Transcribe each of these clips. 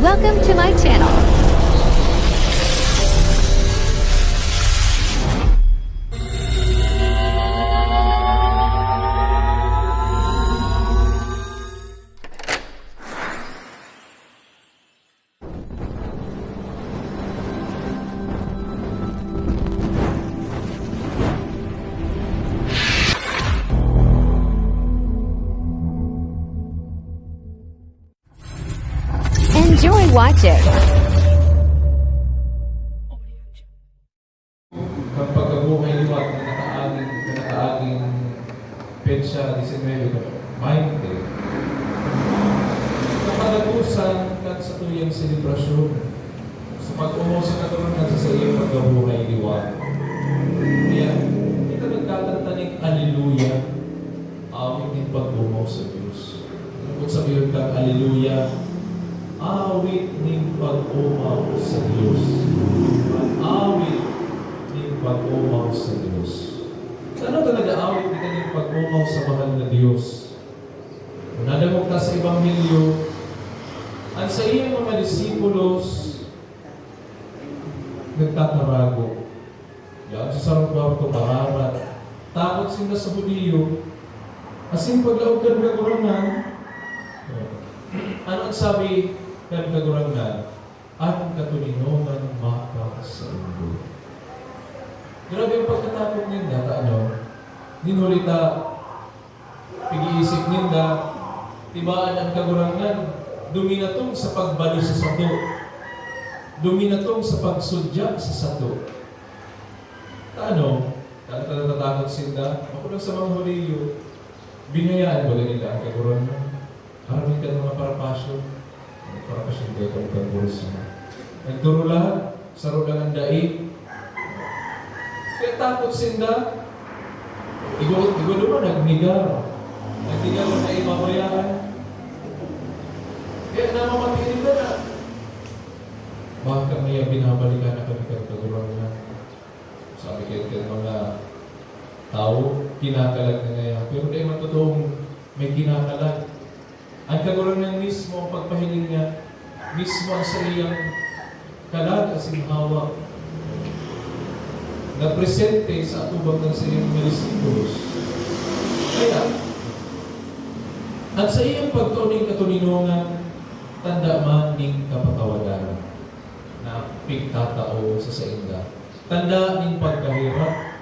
Welcome to my channel. Enjoy watching. Ang pagkabuhay ni Wat na nakaaging petsa 19, 20. Kapalagusan kat sa tuyang selebrasyon sa pag-umo sa katurunan sa iyong pagkabuhay ni Wat. Kaya, kita nagtatantanig, Alleluia, awit ng pag-umo sa Diyos. Kung sabihin kang Alleluia, awit ng pag-umaw sa Diyos. Awit ng pag-umaw sa Diyos. Ano talaga awit ng pag-umaw sa mahal na Diyos? Kung nadamog ka sa Ebanghelyo, ang sa iyong mga disipulos nagtatarago. Yan sa sarang kwarto, mararat. Takot sila sa Hudiyo. Asin paglaog ka ng kagurangan, ano ang sabi kan kagurangan? Ang katulinongan maka sa mundo. Grabe ang pagkatakot ninda, ninulita, pag-iisip ninda, tibaan ang kagurangan, duminatong sa pagbalo sa sato, duminatong sa pagsudya sa sato. Natatakot sinda, ako lang sa mga Hudiyo, binayaan ba nila ang kagurangan? Maraming ka ng mga parapasyon. Parapasyon kayo kung pagburos mo. Nagturo lahat, saro lang ang daig. Kaya takot sinda. Igulo mo, nagnigar. Nagnigar mo na imabayaan. Kaya namamatiin na na. Baka ngayon binabalikan na kami kagurangan. Sabi kayo mga tao, kinakalag na ngayon. Pero dahil matotoong may kinakalag. Ang kagurangan mismo, ang pagpahiling niya, mismo ang sa iyang kalag as hawa na presente sa atubang ng sa iyang mga disipulos. Kaya, at sa iyang pagtuning katulinongan, tanda man ning kapatawadan na pigtatao sa sainda. Tanda ning pagkahirap.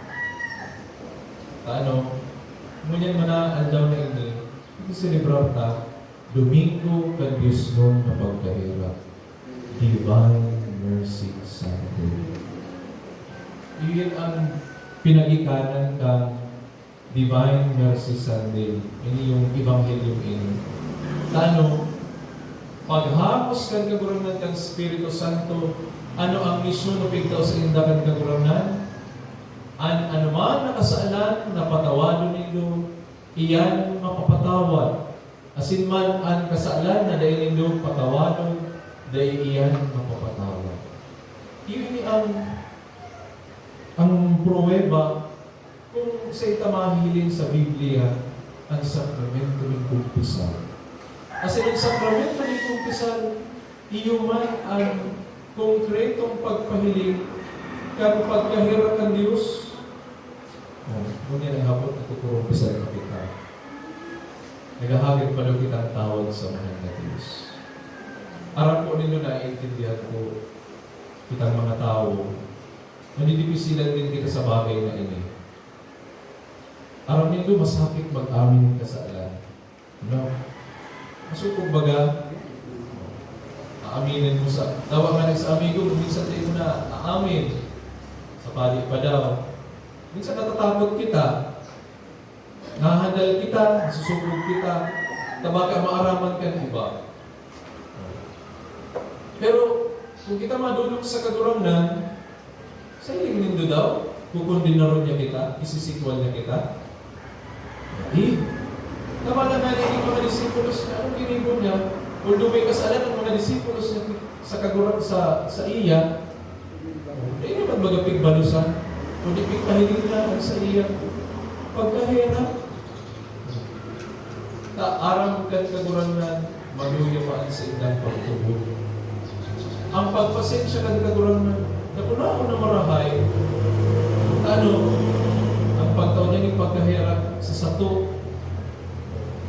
Ngunyan manaan daw na ini, i-celebrar ta, Domingo kan Diyos nun na pagkahirap. Divine Mercy Sunday. Iyon ang pinagikanan kang Divine Mercy Sunday. Ini yung Ebanghelyo ini. Paghapos kan kagurangan kang Espiritu Santo, ano ang misyon o pigtaw sa indakan kagurangan? Ano man nakasaalan na patawadon nilo, iyan mapapatawad. Asin man ang kasaalan na dahil nindo patawadon, dahil iyan mapapatawad. Iyon ang pruweba kung sa itamahilin sa Biblia ang sakramento ng kumpisal. Kasi ang sakramento ng kumpisal, iyo man ang konkretong pagpahiling kang pagkahirap ng Diyos. Ngunit ang hapon at kukumpisal na kita. Nagahagit pa daw kita ang tawag sa mahal na Diyos. Aram po ninyo naiintindihan ko kitang mga tao, nanidipisilan din kita sa bagay na ini. Aram ninyo masakit mag-amin ng kasalanan. Masukog baga, aaminin mo sa, tawa nga sa amigo, minsan tayo na aamin. Sa pali pa daw. Minsan natatakot kita. Nahandal kita, susubog kita, tabaka maaraman ka ng iba. Pero, kung kita madulog sa kagurangan, sa iling nindo daw, kukondinaron niya kita, isisikwal niya kita. Hindi. Tama na nga yung mga disipulos na anong ginibon niya, kung may kasalan ng mga disipulos niya sa kagurangan sa iya, hindi naman magapig balusan, kundi pigpahiling na sa iya pagkahirap. Aram kan kagurangan, maguyapaan sa ilang pagtubog. ang pagpasensya kan kagurang na kung ako na marahay, ano, ang pagtaon niya ng pagkahirap sa sato,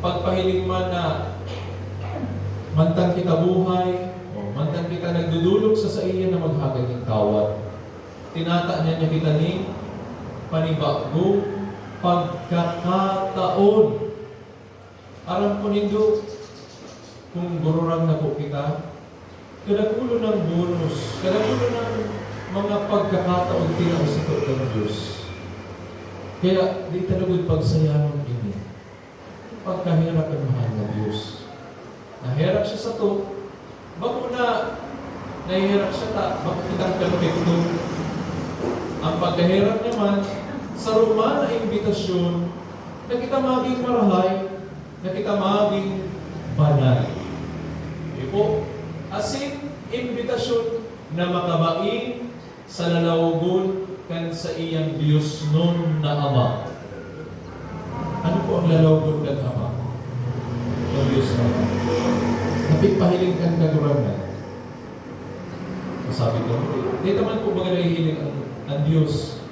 pagpahiling man na mantang kita buhay, o mantang kita nagdudulog sa iya na maghagad ng kawat. Tinata niya kita ni panibagong pagkakataon. Aram po nindo, kung gururang na po kita, kadakulo ng bonus, kadakulo ng mga pagkakataon tinausito ng Diyos. Kaya di talagod pagsayaman ini. Pagkahirap ang mahal na Diyos. Nahirap siya sa to, bako na nahihirap siya bakit kitang perfecto. Ang pagkahirap naman, sa Roma na imbitasyon, na kita maging marahay, na kita maging banal. Ipo, asin imbitasyon na makabain sa lalawgon kan sa iyang Diyos nun na Ama. Ano po ang lalawgon ng Ama? Ng Diyos na Ama. Napigpahiling kang kagurangan. Masabi ko, di naman po baga nahihiling ang Diyos.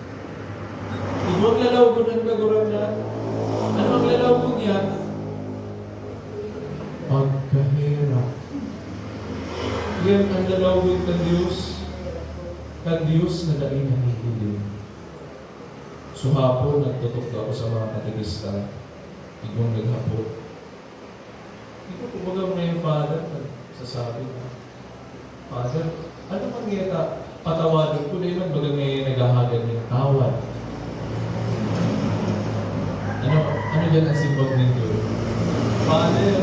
Ibang lalawgon ng kagurangan. Ano ang lalawgon niya? Pagkahirap. Yan ang lalawgon ng Diyos. Kan Diyos na dali nahihiling. So hapon, nagtutok ako sa mga katekista. Ibang naghapon. Ito po baga ngayon, Father, nagsasabi na, Father, ano mangyata? Patawarin ko na yun, baga ngayon naghahagad ng tawad. Ano dyan ang simbang ninyo? Father,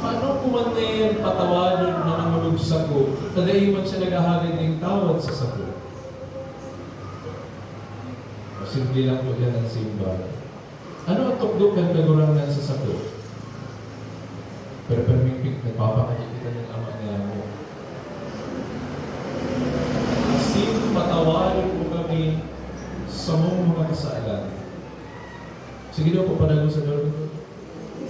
paano po man ngayon patawarin na namulog sa ko? Tadayin man siya naghahagad ng tawad sa sako. Simple lang po dyan ang simbang. Ano ang tukdok ng kagurangan sa sako? Pero permipik, nagpapakakit kita ng Ama niya mo. Asin patawarin po kami sa mong mga kasalan. Sige daw po, panago sa Lord.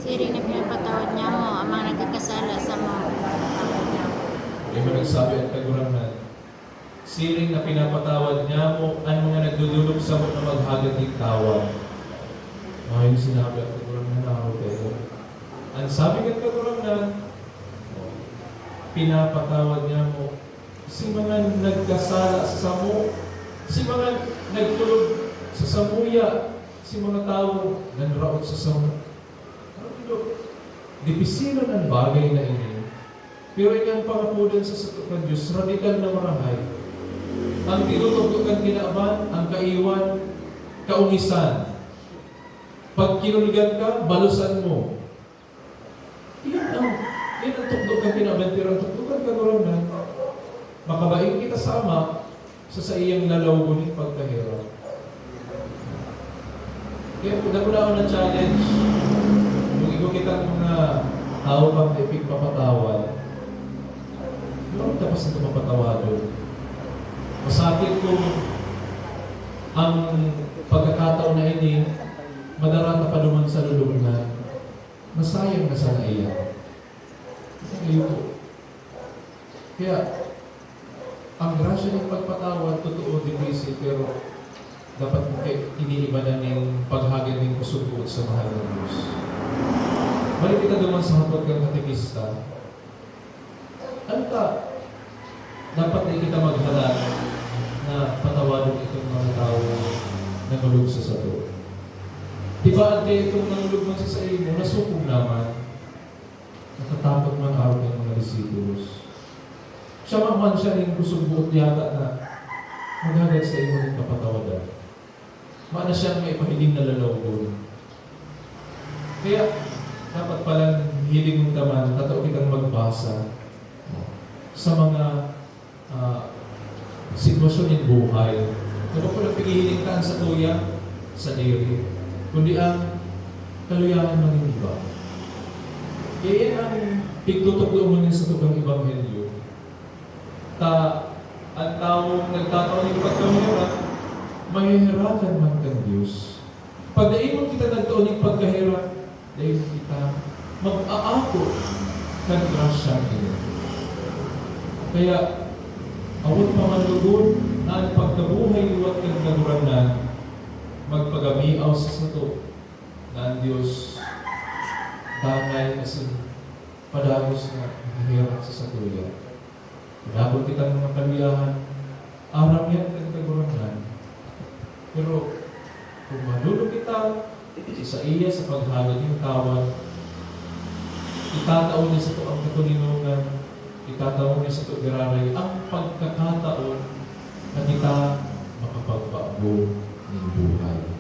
Siri na pinapatawad niya mo ang mga nagkakasala sa mga pinapatawad niya mo. May mga nagsabi at kagurangan, siring na pinapatawad niya mo ang mga nagdudulog sa mo na maghagad ng tawad. Mga yung sinabi at kagurangan na ako kayo. Ang sabi ng kagurangan, pinapatawad niya mo si mga nagkasala sa samo, si mga nagtulog sa samuya, si mga tao nanraot sa samo. Dipisilan ang bagay na ini. Pero inyong pangapunan sa satot ng Diyos, radikal na marahay. Ang tinututukan kinaaman, ang kaiwan, kaungisan. Pag kinuligan ka, balusan mo. Yan ang tuktukan kinaaman, pero ang tuktukan kagurangan, makabain kita sa Ama sa iyang lalawgunin pagkahirap. Kaya na ako ng challenge. Kung ikaw kitang mga tao pang ipig papatawad, hindi tapos na mapatawado. Masakit kung ang pagkakataon na ini, madarata pa naman sa lulubnan, masayang na sana iyan. Ngayon po. Kaya, ang grasya ng pagpatawad, totoo, difícil, pero dapat mo iniiba na ng paghagad ng kusugod sa mahal ng Diyos. Balik kita naman sa hapag kang katekista. Ano ka? Dapat na kita maghalan na patawarin itong mga tao na nalug sa sato. Diba at itong nalug man sa iyo, nasukong naman. Natatakot man araw ng mga disciples. Siya man siya rin kusugod yata na maghagad sa iyo ng kapatawadan. Maana siyang may pahiling na lalawgon. Kaya, dapat palang hiling mong daman, tatao kitang magbasa sa mga sitwasyon ng buhay. Dapat palang paghihiling ka sa tuya, sa diri, kundi ang kaluyahan ng iba. Kaya yan ang pigtutok mo sa tugang Ebanghelyo. Ang taong nagtataon ng pagkahirap, mahihirapan man kang Diyos. Pag naimon kita nagtaon ng pagkahirap, dahil kita mag-aako ng grasya niya. Kaya, Awat pamanlugod na pagkabuhay luwat kang kaguranan, magpagamiaw sa sato na ang Diyos dangay kasi padagos na hirap sa satuya. Pinabot kitang mga kaliyahan, aram yan kang kaguranan. Pero kung malulog kita sa iya sa paghalad ng kawan, itataon niya sa ito ang katulinungan, itataon niya sa ito gararay ang pagkakataon na kita makapagbago ng buhay.